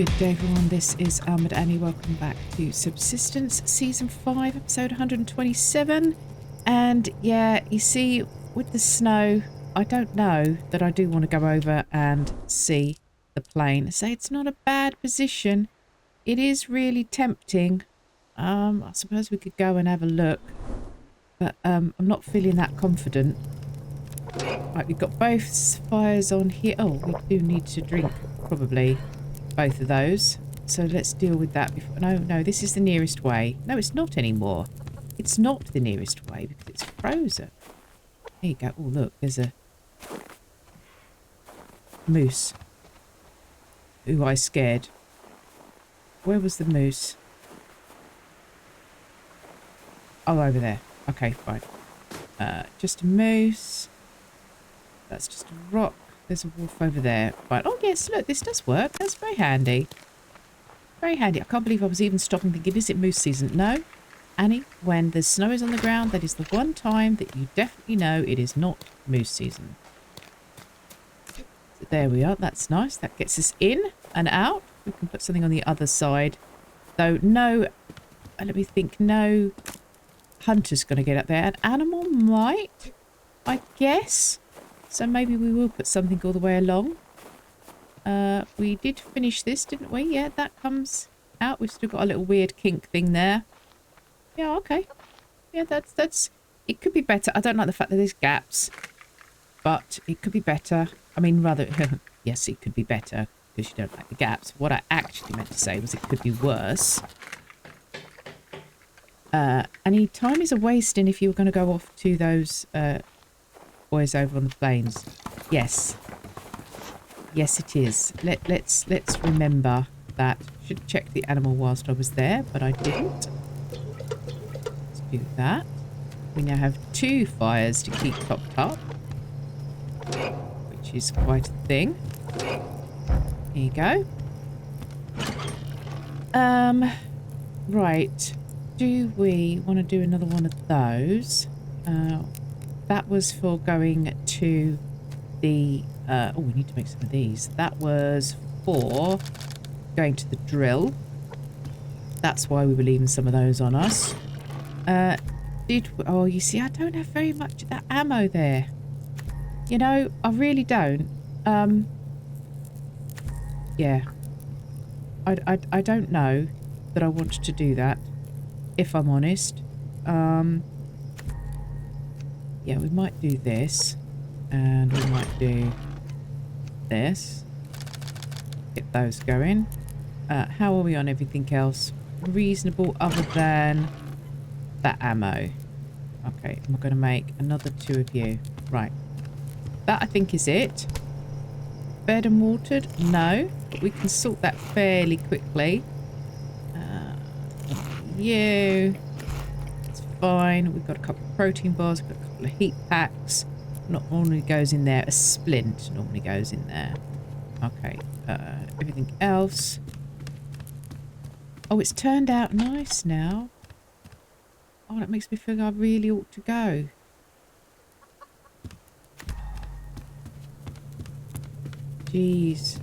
Good day everyone, this is Annie. Welcome back to Subsistence Season 5 episode 127. And yeah, you see with the snow, I don't know that I do want to go over and see the plane. So it's not a bad position. It is really tempting. I suppose we could go and have a look, but I'm not feeling that confident. Right, we've got both fires on here. Oh, we do need to drink probably both of those, so let's deal with that before. No, this is the nearest way. No, it's not anymore. It's not the nearest way because it's frozen. There you go. Oh look, there's a moose who I scared. Where was the moose? Oh, over there. Okay, fine. Just a moose. That's just a rock. There's a wolf over there. Right. Oh, yes, look, this does work. That's very handy. Very handy. I can't believe I was even stopping thinking, is it moose season? No. Annie, when the snow is on the ground, that is the one time that you definitely know it is not moose season. So there we are. That's nice. That gets us in and out. We can put something on the other side. Though, no, let me think, no hunter's going to get up there. An animal might, I guess. So maybe we will put something all the way along. We did finish this, didn't we? Yeah, that comes out. We've still got a little weird kink thing there. Yeah, okay. Yeah, that's... It could be better. I don't like the fact that there's gaps. But it could be better. I mean, rather... yes, it could be better because you don't like the gaps. What I actually meant to say was it could be worse. Any time is a wasting if you were going to go off to those... boys over on the plains. Yes. Yes, it is. Let's remember that. Should check the animal whilst I was there, but I didn't. Let's do that. We now have 2 fires to keep topped up, which is quite a thing. Here you go. Right. Do we want to do another one of those? That was for going to the... oh, we need to make some of these. That was for going to the drill. That's why we were leaving some of those on us. Oh, you see, I don't have very much of that ammo there. You know, I really don't. Yeah. I don't know that I want to do that, if I'm honest. Yeah, we might do this, and we might do this. Get those going. How are we on everything else? Reasonable other than that ammo. Okay, I'm going to make another 2 of you. Right. That, I think, is it. Fed and watered? No. But we can sort that fairly quickly. You... fine. We've got a couple of protein bars, we've got a couple of heat packs. Not normally goes in there. A splint normally goes in there. Okay. Everything else. Oh, it's turned out nice now. Oh, that makes me feel I really ought to go. Jeez.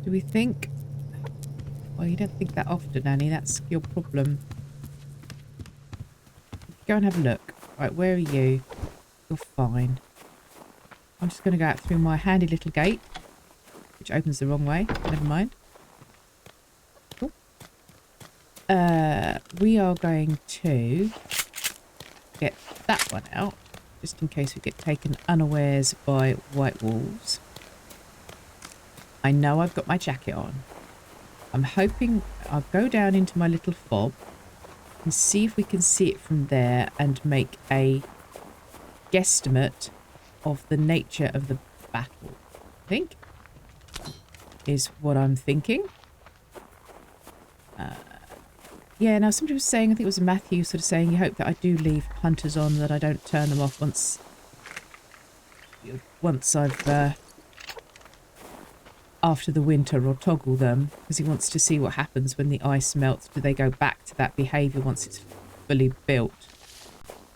Do we think... Well, you don't think that often, Annie. That's your problem. Go and have a look. Right, where are you? You're fine. I'm just going to go out through my handy little gate, which opens the wrong way. Never mind. Cool. We are going to get that one out, just in case we get taken unawares by white wolves. I know I've got my jacket on. I'm hoping I'll go down into my little fob and see if we can see it from there and make a guesstimate of the nature of the battle. I think is what I'm thinking. Yeah, now somebody was saying, I think it was Matthew sort of saying, you hope that I do leave hunters on, that I don't turn them off once I've after the winter, or toggle them, because he wants to see what happens when the ice melts. Do they go back to that behaviour once it's fully built?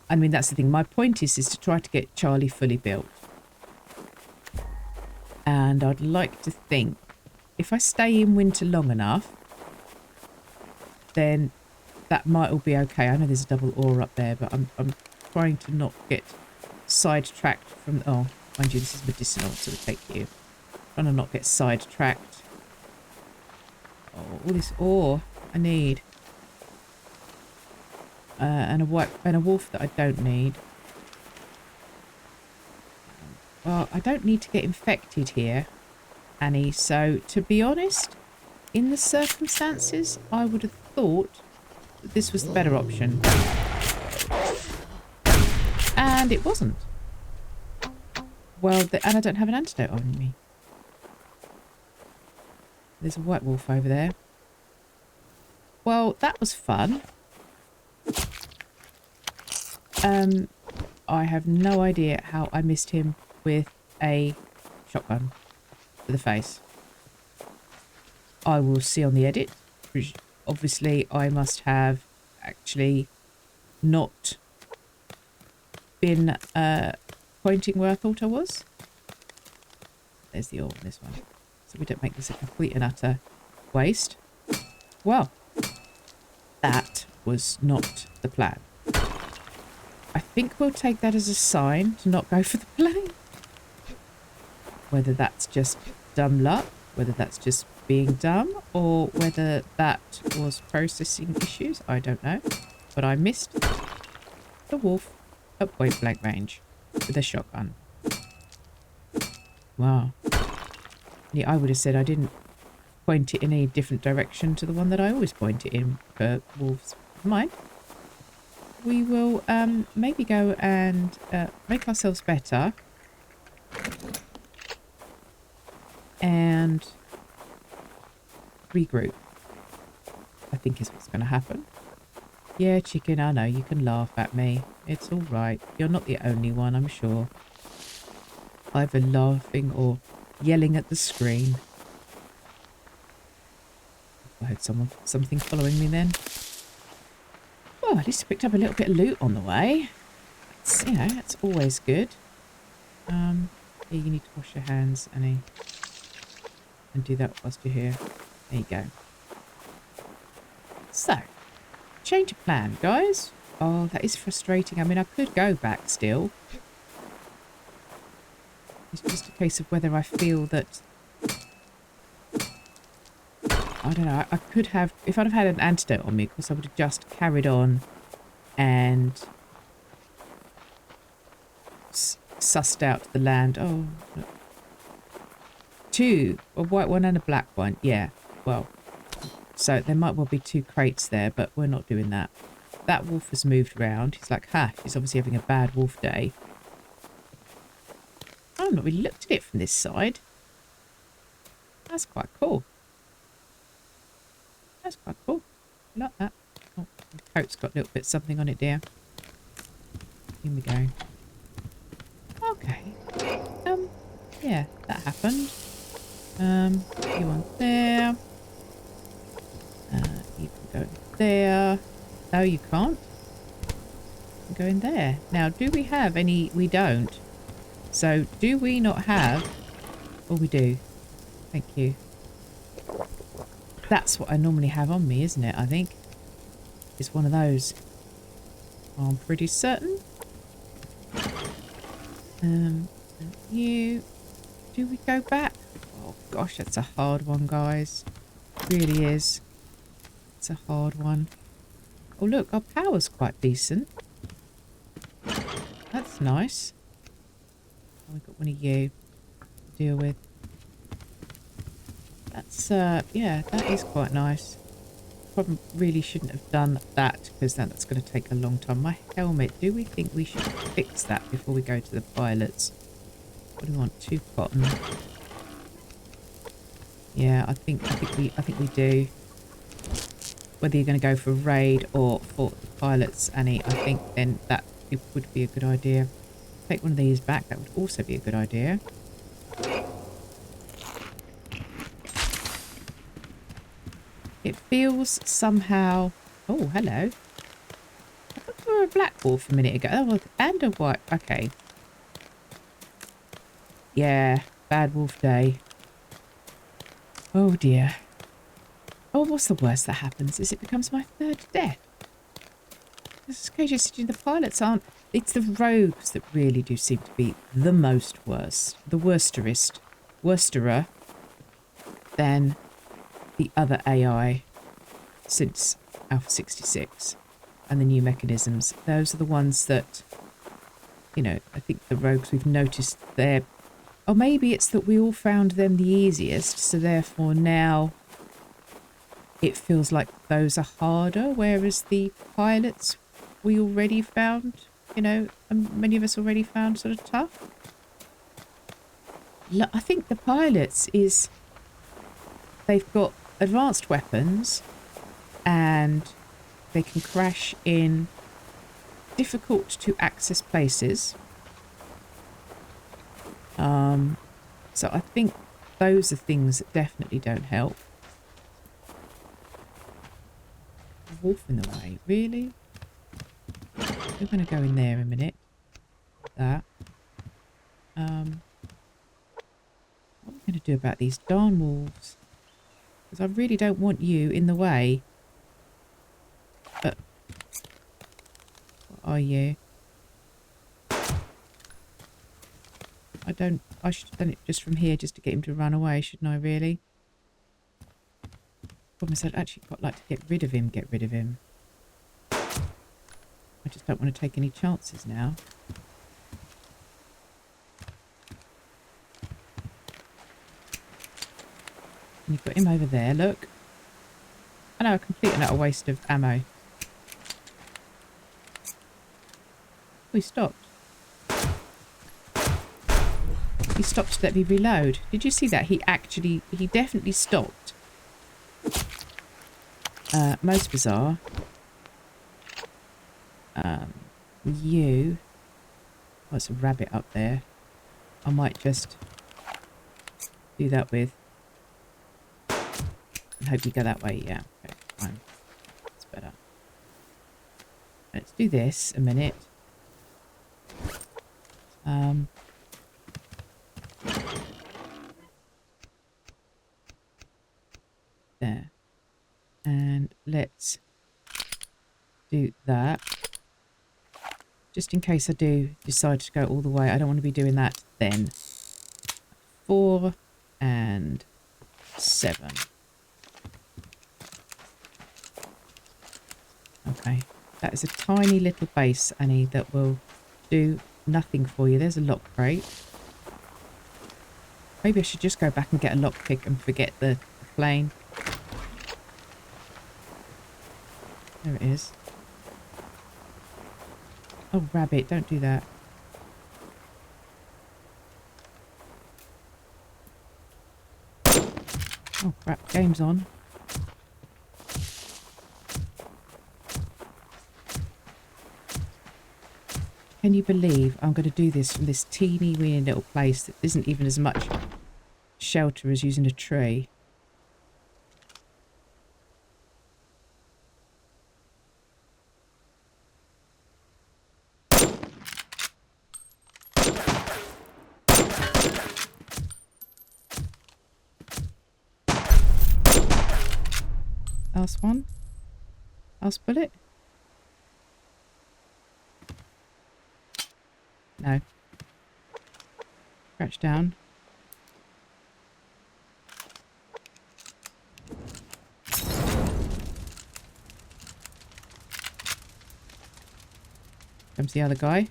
I mean, that's the thing. My point is to try to get Charlie fully built. And I'd like to think if I stay in winter long enough, then that might all be okay. I know there's a double ore up there, but I'm trying to not get sidetracked from... Oh, mind you, this is medicinal, so we take you. Trying to not get sidetracked. Oh, all this ore I need. And a wolf that I don't need. Well, I don't need to get infected here, Annie. So, to be honest, in the circumstances, I would have thought that this was the better option. And it wasn't. Well, and I don't have an antidote on me. There's a white wolf over there. Well, that was fun. I have no idea how I missed him with a shotgun to the face. I will see on the edit. Obviously, I must have actually not been pointing where I thought I was. There's the ore on this one. So we don't make this a complete and utter waste. Well, that was not the plan. I think we'll take that as a sign to not go for the plan. Whether that's just dumb luck, whether that's just being dumb, or whether that was processing issues, I don't know. But I missed the wolf at point blank range with a shotgun. Wow. Yeah, I would have said I didn't point it in a different direction to the one that I always point it in for wolves. Mind. We will maybe go and make ourselves better. And regroup, I think is what's going to happen. Yeah, chicken, I know, you can laugh at me. It's all right. You're not the only one, I'm sure. Either laughing or yelling at the screen. I heard something following me then. Well, at least I picked up a little bit of loot on the way. That's, you know, that's always good. Yeah, you need to wash your hands, Annie. And do that whilst you're here. There you go. So, change of plan, guys. Oh, that is frustrating. I mean, I could go back still. It's just a case of whether I feel that... I don't know. I could have... If I'd have had an antidote on me, of course, I would have just carried on and sussed out the land. Oh, look. Two. A white one and a black one. Yeah. Well, so there might well be two crates there, but we're not doing that. That wolf has moved around. He's like, ha, he's obviously having a bad wolf day. Oh, I've not really looked at it from this side. That's quite cool. That's quite cool. I like that. Oh, the coat's got a little bit something on it, dear. In we go. Okay. Yeah, that happened. You want there. You can go there. No, you can't. You can go in there. Now, do we have any? We don't. So, do we not have... Oh, we do. Thank you. That's what I normally have on me, isn't it? I think. It's one of those. I'm pretty certain. And you... Do we go back? Oh, gosh, that's a hard one, guys. It really is. It's a hard one. Oh, look, our power's quite decent. That's nice. Oh, we've got one of you to deal with. That's, yeah, that is quite nice. Probably really shouldn't have done that because that's going to take a long time. My helmet, do we think we should fix that before we go to the pilots? What do we want? 2 cotton. Yeah, I think we do. Whether you're going to go for raid or for the pilots, Annie, I think then that it would be a good idea. Take one of these back. That would also be a good idea. It feels somehow... Oh, hello. I thought we were a black wolf a minute ago. Oh, and a white. Okay. Yeah, Bad wolf day. Oh dear. Oh, what's the worst that happens is it becomes my third death. This is crazy. The pilots aren't... It's the rogues that really do seem to be the most worst. The worsterer than the other AI since Alpha 66 and the new mechanisms. Those are the ones that, you know, I think the rogues we've noticed they're... Or maybe it's that we all found them the easiest, so therefore now it feels like those are harder, whereas the pilots we already found, you know, many of us already found sort of tough. I think the pilots is they've got advanced weapons and they can crash in difficult to access places. So I think those are things that definitely don't help. Wolf in the way, really? We're going to go in there a minute. That. What are we going to do about these darn wolves? Because I really don't want you in the way. But what are you? I should have done it just from here just to get him to run away, shouldn't I, really? Problem is I'd actually quite like to get rid of him. I just don't want to take any chances now. And you've got him over there, look. I know, a complete and utter waste of ammo. Oh, he stopped. He stopped to let me reload. Did you see that? He definitely stopped. Most bizarre. You. Oh, there's a rabbit up there. I might just do that with. And hope you go that way. Yeah, okay, fine. That's better. Let's do this a minute. There. And let's do that. Just in case I do decide to go all the way. I don't want to be doing that then. 4 and 7. Okay. That is a tiny little base, Annie, that will do nothing for you. There's a lock crate. Maybe I should just go back and get a lockpick and forget the plane. There it is. Oh, rabbit, don't do that. Oh, crap, game's on. Can you believe I'm going to do this from this teeny weeny little place that isn't even as much shelter as using a tree? Last one. Last bullet. No. Crouch down. Comes the other guy.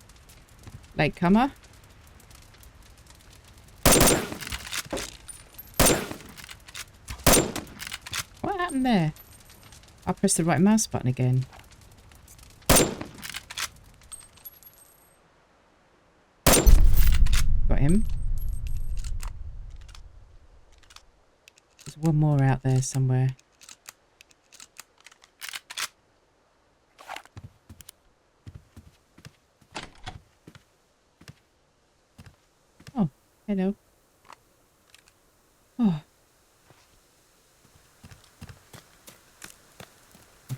Latecomer. What happened there? I pressed the right mouse button again. Got him. There's one more out there somewhere. Oh, hello. Oh.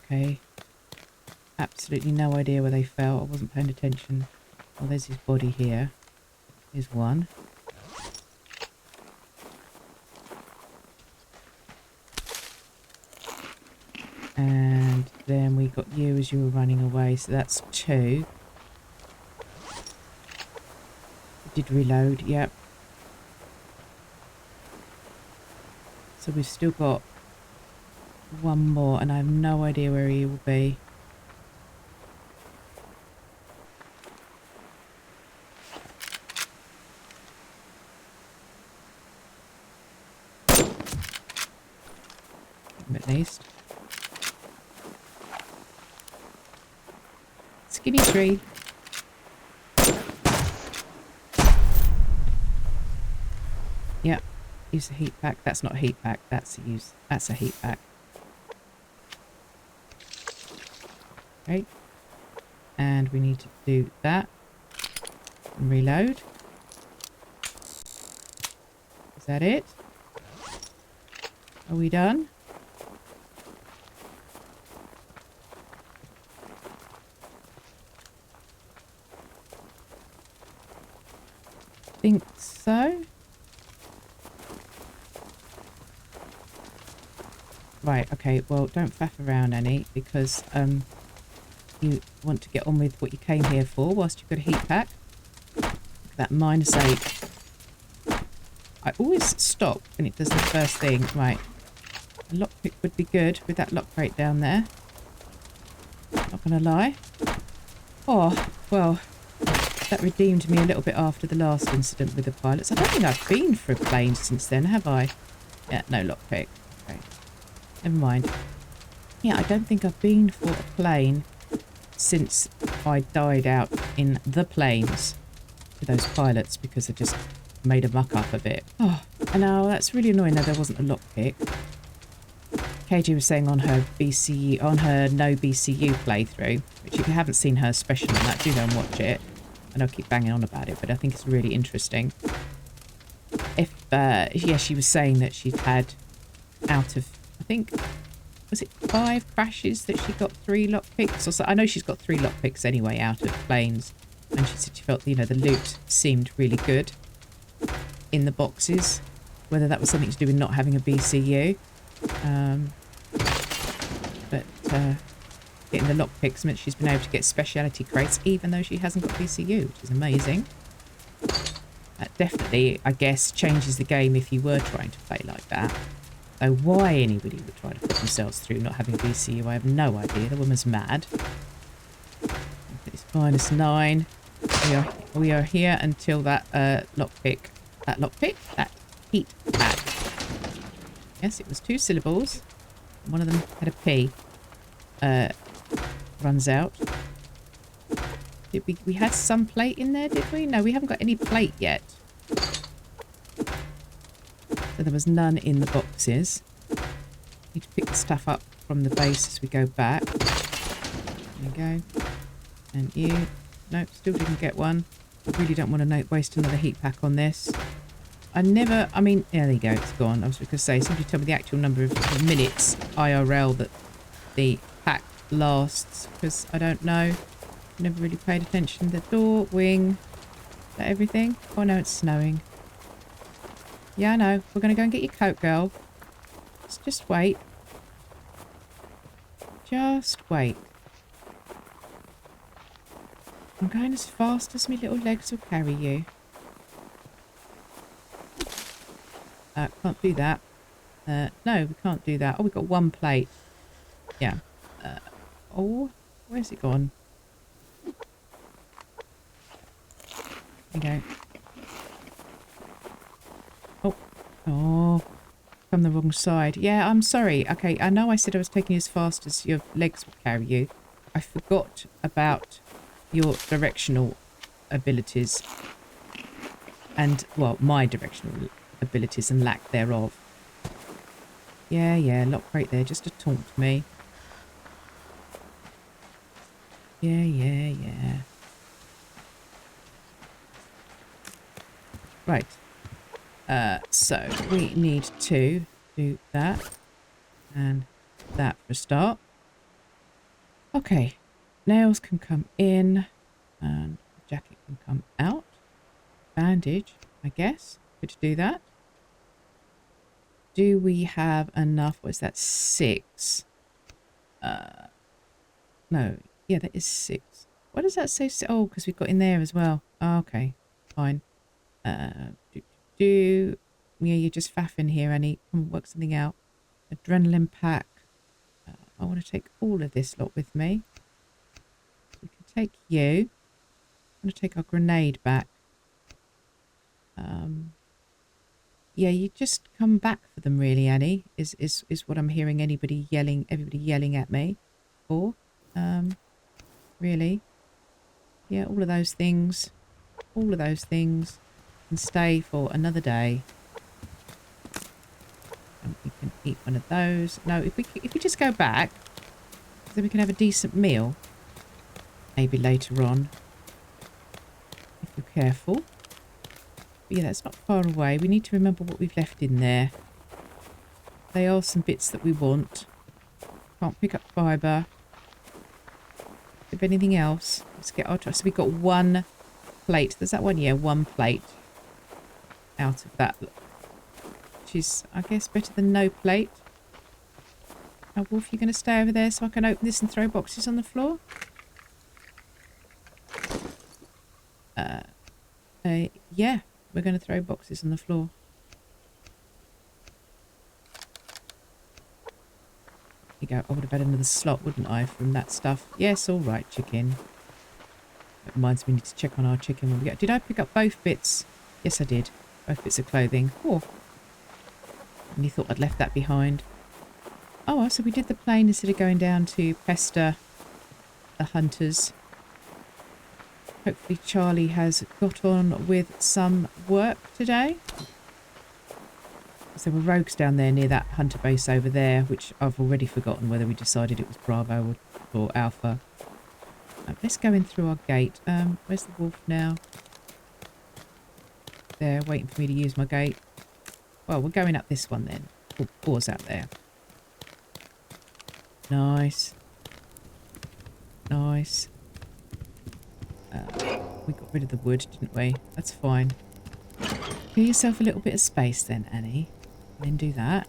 Okay. Absolutely no idea where they fell. I wasn't paying attention. Oh, there's his body here. Here's one. And then we got you as you were running away, so that's 2. Did reload, yep. So we've still got 1 more, and I have no idea where he will be. At least. Skinny tree. Yep. Use the heat pack. That's not a heat pack. That's a heat pack. Okay. And we need to do that. And reload. Is that it? Are we done? Think so. Right, okay, well, don't faff around any, because you want to get on with what you came here for whilst you've got a heat pack. That -8. I always stop when it does the first thing. Right, a lockpick would be good with that lock crate down there. Not gonna lie. Oh, well, that redeemed me a little bit after the last incident with the pilots. I don't think I've been for a plane since then, have I? Yeah, no lockpick. Okay. Never mind. Yeah, I don't think I've been for a plane since I died out in the planes with those pilots because I just made a muck up of it. Oh, and now that's really annoying that there wasn't a lockpick. KG was saying on her BCU, on her no BCU playthrough, which if you haven't seen her special on that, do go and watch it. I know I keep banging on about it, but I think it's really interesting. Yeah, she was saying that she'd had out of, I think, was it 5 crashes that she got 3 lockpicks or so? I know she's got 3 lockpicks anyway out of planes. And she said she felt, you know, the loot seemed really good in the boxes. Whether that was something to do with not having a BCU. But getting the lockpicks meant she's been able to get speciality crates even though she hasn't got BCU, which is amazing. That definitely, I guess, changes the game if you were trying to play like that. So why anybody would try to put themselves through not having BCU, I have no idea. The woman's mad. It's -9. We are here until that lockpick. That heat pack. Yes, it was 2 syllables. One of them had a P. Runs out. Did we had some plate in there, did we? No, we haven't got any plate yet. So there was none in the boxes. Need to pick the stuff up from the base as we go back. There you go. And you. Nope, still didn't get one. I really don't want to waste another heat pack on this. I mean, yeah, there you go, it's gone. I was going to say, somebody tell me the actual number of minutes IRL that the pack lasts, because I don't know. Never really paid attention. The door, wing, is that everything? Oh no, it's snowing. Yeah, I know. We're going to go and get your coat, girl. Just wait. Just wait. I'm going as fast as my little legs will carry you. Can't do that. No, we can't do that. Oh, we've got 1 plate. Yeah. Oh, where's it gone? There you go. Oh, from the wrong side. Yeah, I'm sorry. Okay, I know I said I was taking you as fast as your legs would carry you. I forgot about your directional abilities. And, well, my directional abilities and lack thereof. Yeah, lock right there just to taunt me. Yeah. Right. So we need to do that and that for a start. Okay. Nails can come in and the jacket can come out. Bandage, I guess. Could do that. Do we have enough? What is that? 6. No, yeah, that is 6. What does that say? Oh, because we've got in there as well. Oh, okay, fine. Yeah, you're just faffing here, Annie. Come on, work something out. Adrenaline pack. I want to take all of this lot with me. We can take you. I'm going to take our grenade back. Yeah, you just come back for them, really, Annie. Is what I'm hearing. Everybody yelling at me for. Really. Yeah, all of those things. All of those things can stay for another day. And we can eat one of those. No, if we just go back, then we can have a decent meal. Maybe later on. If we're careful. But yeah, that's not far away. We need to remember what we've left in there. They are some bits that we want. Can't pick up fibre. If anything else, let's get our... So we've got 1 plate. There's that one? Yeah, 1 plate out of that. Which is, I guess, better than no plate. Now, Wolf, you're going to stay over there so I can open this and throw boxes on the floor? Yeah, we're going to throw boxes on the floor. There you go. I would have had another slot, wouldn't I, from that stuff? Yes, all right, chicken. That reminds me, we need to check on our chicken when we get... Did I pick up both bits? Yes, I did. Both bits of clothing. Oh. And you thought I'd left that behind. Oh, so we did the plane instead of going down to pester the hunters. Hopefully Charlie has got on with some work today. So there were rogues down there near that hunter base over there, which I've already forgotten whether we decided it was Bravo or Alpha. Let's go in through our gate. Where's the wolf now? There, waiting for me to use my gate. Well, we're going up this one then. Oh, pause out there. Nice. Nice. We got rid of the wood, didn't we? That's fine. Give yourself a little bit of space then, Annie. And then do that.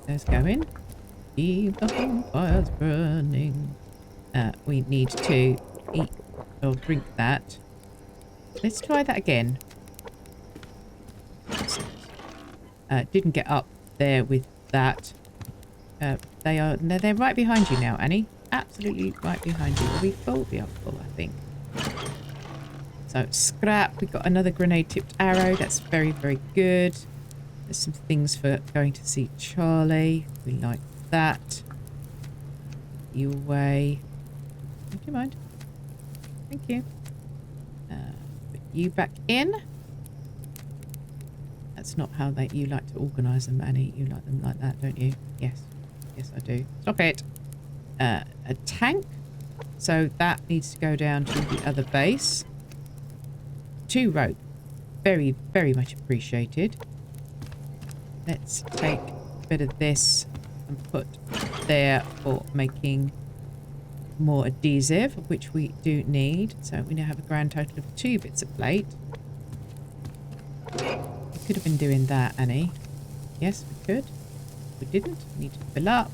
There's going. Keep the bonfires burning. We need to eat or drink that. Let's try that again. Didn't get up there with that. They're right behind you now, Annie. Absolutely right behind you. Are we full? We are full, I think. So scrap. We've got another grenade tipped arrow. That's very, very good. There's some things for going to see Charlie. We like that. You away. Do you mind? Thank you. Put you back in. That's not how you like to organise them, Annie. You like them like that, don't you? Yes. Yes, I do. Stop it. A tank. So that needs to go down to the other base. 2 rope. Very, very much appreciated. Let's take a bit of this and put there for making more adhesive, which we do need. So we now have a grand total of 2 bits of plate. We could have been doing that, Annie. Yes, we could. We didn't. We need to fill up.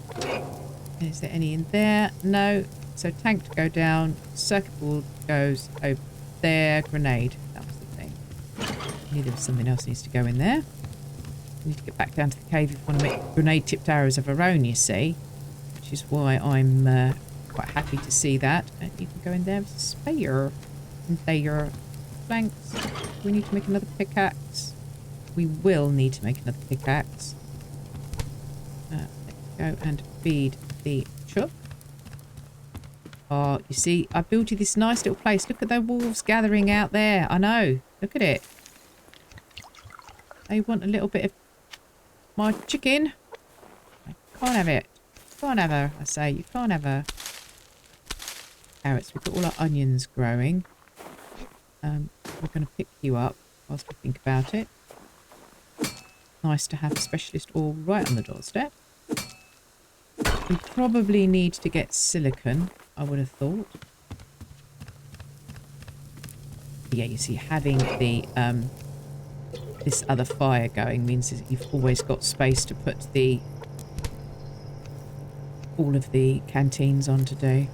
Is there any in there? No. So tank to go down. Circuit board goes over there. Grenade. That was the thing. I knew there was something else needs to go in there. We need to get back down to the cave if we want to make grenade tipped arrows of our own, you see. Which is why I'm quite happy to see that. You can go in there with a spare. And there. Flanks. We need to make another pickaxe. We will need to make another pickaxe. Let's go and feed the chook. Oh, you see, I built you this nice little place. Look at the wolves gathering out there. I know. Look at it. They want a little bit of my chicken. I can't have it. Can't have her, I say. You can't have her. Carrots. We've got all our onions growing. We're going to pick you up whilst we think about it. Nice to have a specialist all right on the doorstep. We probably need to get silicon, I would have thought. Yeah, you see, having the this other fire going means that you've always got space to put the all of the canteens on to do.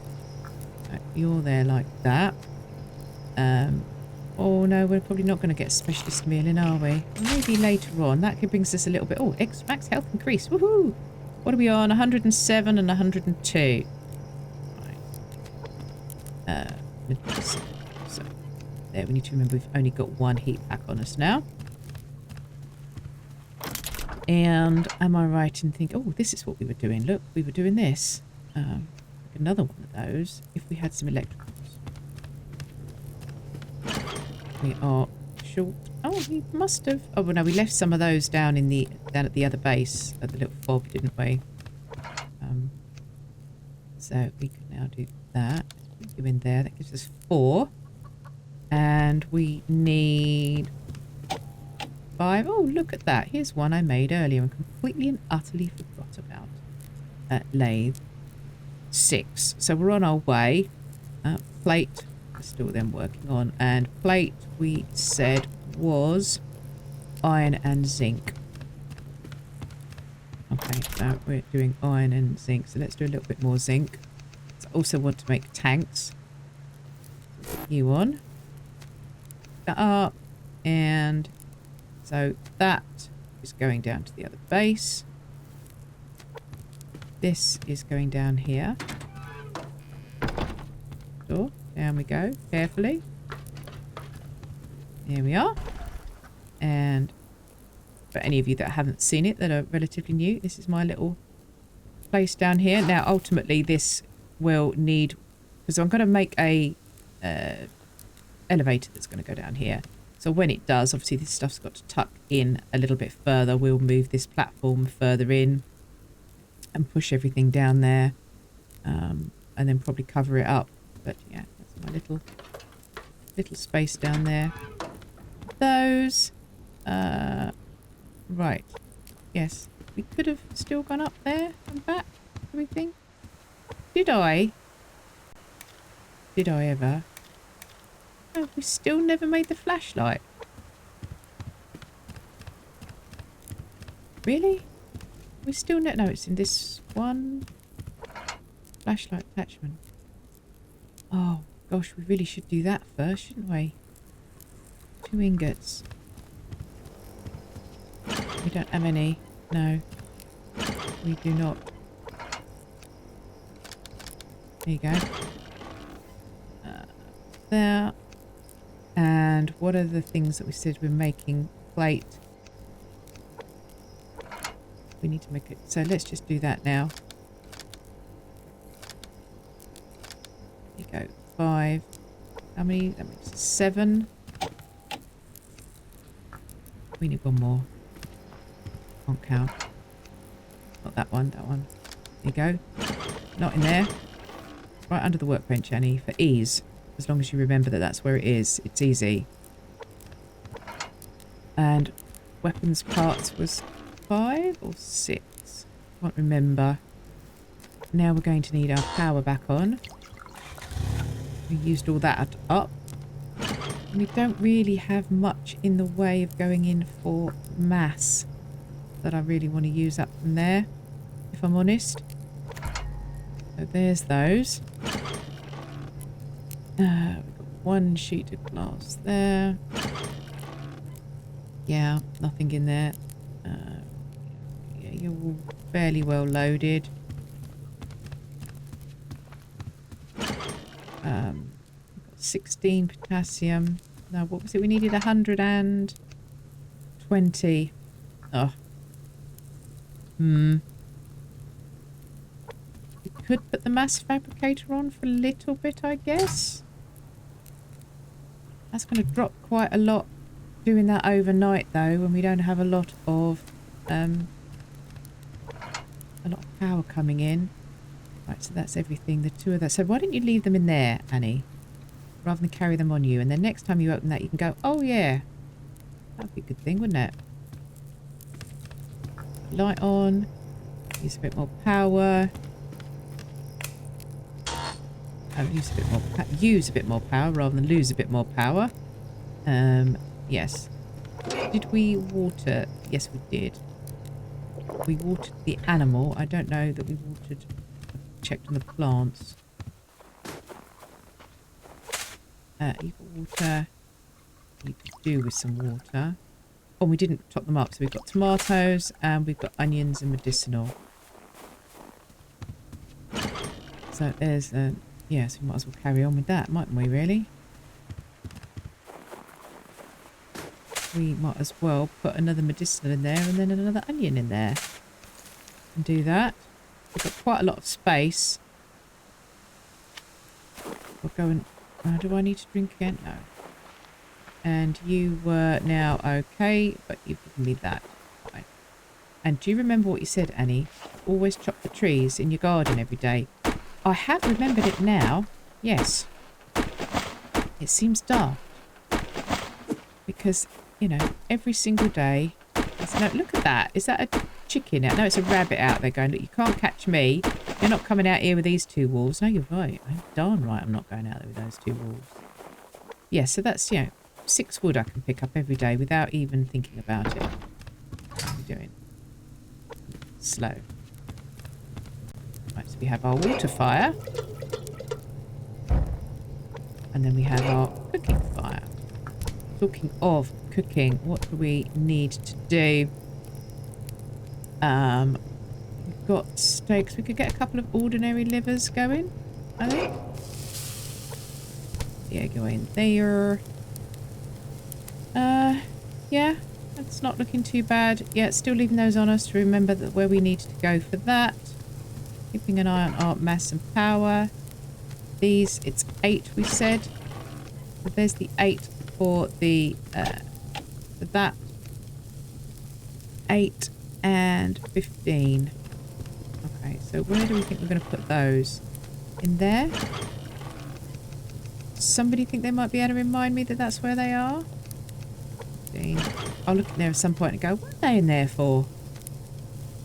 So you're there like that. Oh no, we're probably not going to get a specialist meal in, are we? Well, maybe later on. That could bring us a little bit. Oh, max health increase. Woohoo! What are we on? 107 and 102. Right. So there, we need to remember we've only got one heat pack on us now. And am I right in thinking, oh, this is what we were doing. Look, we were doing this. Another one of those if we had some electricals. We are short. Oh, we must have. Oh, well, no, we left some of those down in the at the other base at the little fob, didn't we? So we can now do that. Let's put you in there. That gives us 4, and we need 5. Oh, look at that! Here's one I made earlier and completely and utterly forgot about. Lathe 6. So we're on our way. Plate. Still then working on, and plate we said was iron and zinc. Okay, so we're doing iron and zinc, so let's do a little bit more zinc. So I also want to make tanks. Put you on that up, and so that is going down to the other base. This is going down here. So down we go, carefully. Here we are. And for any of you that haven't seen it, that are relatively new, this is my little place down here. Now, ultimately, this will need... because I'm going to make a elevator that's going to go down here. So when it does, obviously this stuff's got to tuck in a little bit further. We'll move this platform further in and push everything down there. And then probably cover it up. But yeah. My little space down there. Those. Right. Yes. We could have still gone up there and back. Do we think? Did I? Did I ever? Oh, we still never made the flashlight. Really? We still no, it's in this one. Flashlight attachment. Oh. Gosh, we really should do that first, shouldn't we? 2 ingots. We don't have any. No. We do not. There you go. There. And what are the things that we said we're making? Plate. We need to make it. So let's just do that now. There you go. 5. How many? That makes 7. We need one more. Can't count. Not that one, that one. There you go. Not in there. Right under the workbench, Annie, for ease. As long as you remember that that's where it is. It's easy. And weapons parts was 5 or 6? Can't remember. Now we're going to need our power back on. We used all that up. We don't really have much in the way of going in for mass that I really want to use up from there, if I'm honest. So there's those. We've got 1 sheet of glass there. Yeah, nothing in there. Yeah, you're all fairly well loaded. 16 potassium. No, what was it? We needed 120. Oh. We could put the mass fabricator on for a little bit, I guess. That's going to drop quite a lot doing that overnight, though, when we don't have a lot of power coming in. Right, so that's everything. The 2 of those. So why don't you leave them in there, Annie? Rather than carry them on you. And then next time you open that, you can go, oh, yeah. That'd be a good thing, wouldn't it? Light on. Use a bit more power. Use a bit more power rather than lose a bit more power. Yes. Did we water? Yes, we did. We watered the animal. I don't know that we watered the checked on the plants. You've got water. You could do with some water. Oh, we didn't top them up. So we've got tomatoes and we've got onions and medicinal. So there's yeah, so we might as well carry on with that, mightn't we, really? We might as well put another medicinal in there and then another onion in there. And do that. We've got quite a lot of space. We'll go and... do I need to drink again? No. And you were now okay, but you've given me that. Fine. And do you remember what you said, Annie? Always chop the trees in your garden every day. I have remembered it now. Yes. It seems daft. Because, you know, every single day... No, look at that. Is that a chicken out? No, it's a rabbit out there going, look, you can't catch me. You're not coming out here with these two wolves. No, you're right. I'm darn right I'm not going out there with those two wolves. Yeah, so that's, you know, 6 wood I can pick up every day without even thinking about it. What are we doing? Slow. Right, so we have our water fire. And then we have our cooking fire. Talking of cooking, what do we need to do? We've got steaks. We could get a couple of ordinary livers going, I think. Yeah, go in there. Yeah, that's not looking too bad. Yeah, still leaving those on us to remember that where we need to go for that. Keeping an eye on our mass and power. These, it's 8 we said. So there's the 8 for the for that. 8 and 15. Okay, so where do we think we're going to put those? In there? Somebody think they might be able to remind me that that's where they are? 15. I'll look in there at some point and go, what are they in there for?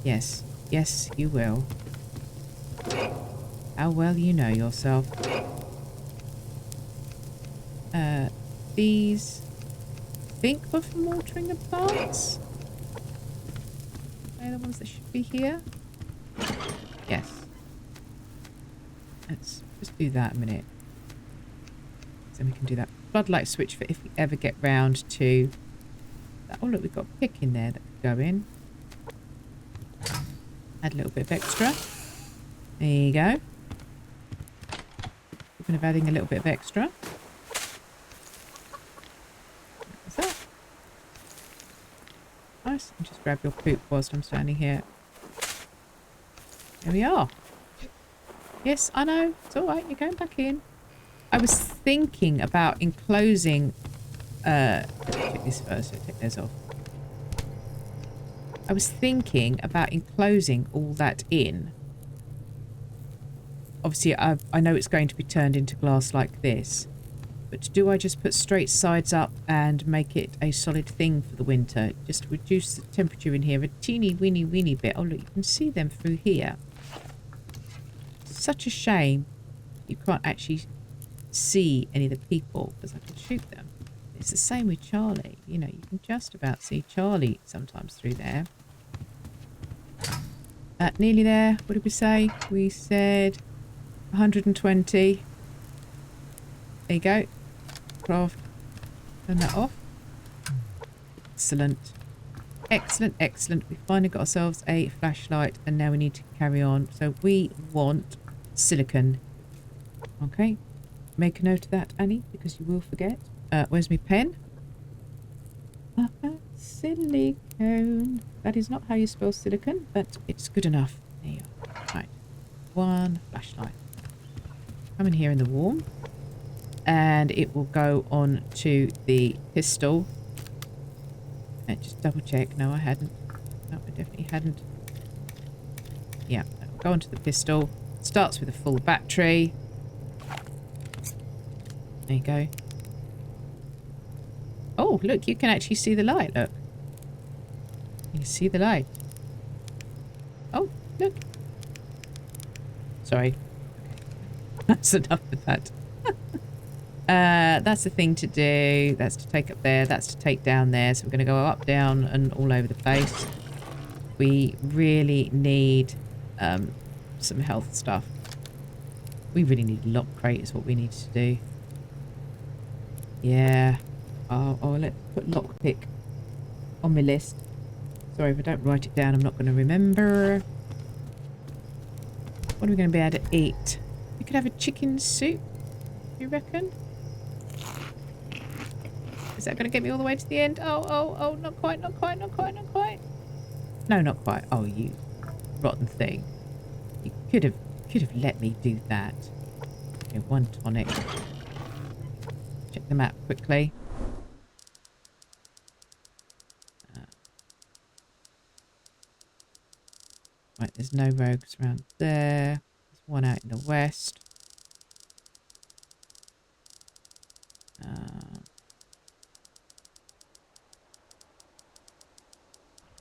Yes. Yes, you will. How well you know yourself. These, I think, were from watering the plants. They're the ones that should be here. Yes. Let's just do that a minute. So we can do that floodlight switch for if we ever get round to that. Oh look, we've got a pick in there that could go in. Add a little bit of extra. There you go. Thinking of adding a little bit of extra. What's that? Nice. And just grab your poop whilst I'm standing here. There we are. Yes, I know. It's alright. You're going back in. I was thinking about enclosing... check this first. So take those off. I was thinking about enclosing all that in. Obviously, I know it's going to be turned into glass like this. But do I just put straight sides up and make it a solid thing for the winter? Just reduce the temperature in here a teeny weeny bit. Oh, look, you can see them through here. Such a shame you can't actually see any of the people because I can shoot them. It's the same with Charlie. You know, you can just about see Charlie sometimes through there. Nearly there. What did we say? We said 120. There you go. Craft. Turn that off. Excellent. Excellent, excellent. We finally got ourselves a flashlight and now we need to carry on. So we want silicon. Okay. Make a note of that, Annie, because you will forget. Where's my pen? Silicone. That is not how you spell silicon, but it's good enough. There you are. Right. 1 flashlight. Come in here in the warm. And it will go on to the pistol. And just double check. No, I hadn't. No, I definitely hadn't. Yeah, that will go onto the pistol. Starts with a full battery. There you go. Oh, look, you can actually see the light, look. You can see the light. Oh, look. Sorry. That's enough of that. That's the thing to do. That's to take up there. That's to take down there. So we're going to go up, down, and all over the place. We really need some health stuff. We really need a lock crate is what we need to do. Yeah. Oh, let's put lockpick on my list. Sorry if I don't write it down, I'm not going to remember. What are we going to be able to eat? We could have a chicken soup, you reckon? Is that going to get me all the way to the end? Oh, not quite. No, not quite. Oh, you rotten thing. You could have let me do that. Okay, 1 tonic. Check the map quickly. Right, there's no rogues around there. There's one out in the west.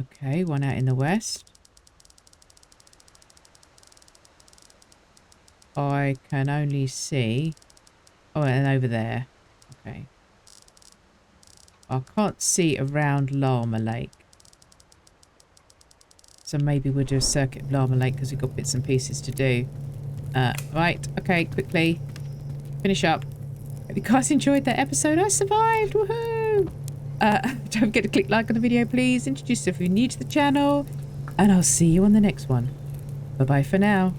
Okay, one out in the west. I can only see... Oh, and over there. Okay. I can't see around Llama Lake. So maybe we'll do a circuit of Llama Lake because we've got bits and pieces to do. Right, okay, quickly. Finish up. Hope you guys enjoyed that episode. I survived! Woohoo! Don't forget to click like on the video, please. Introduce yourself if you're new to the channel. And I'll see you on the next one. Bye-bye for now.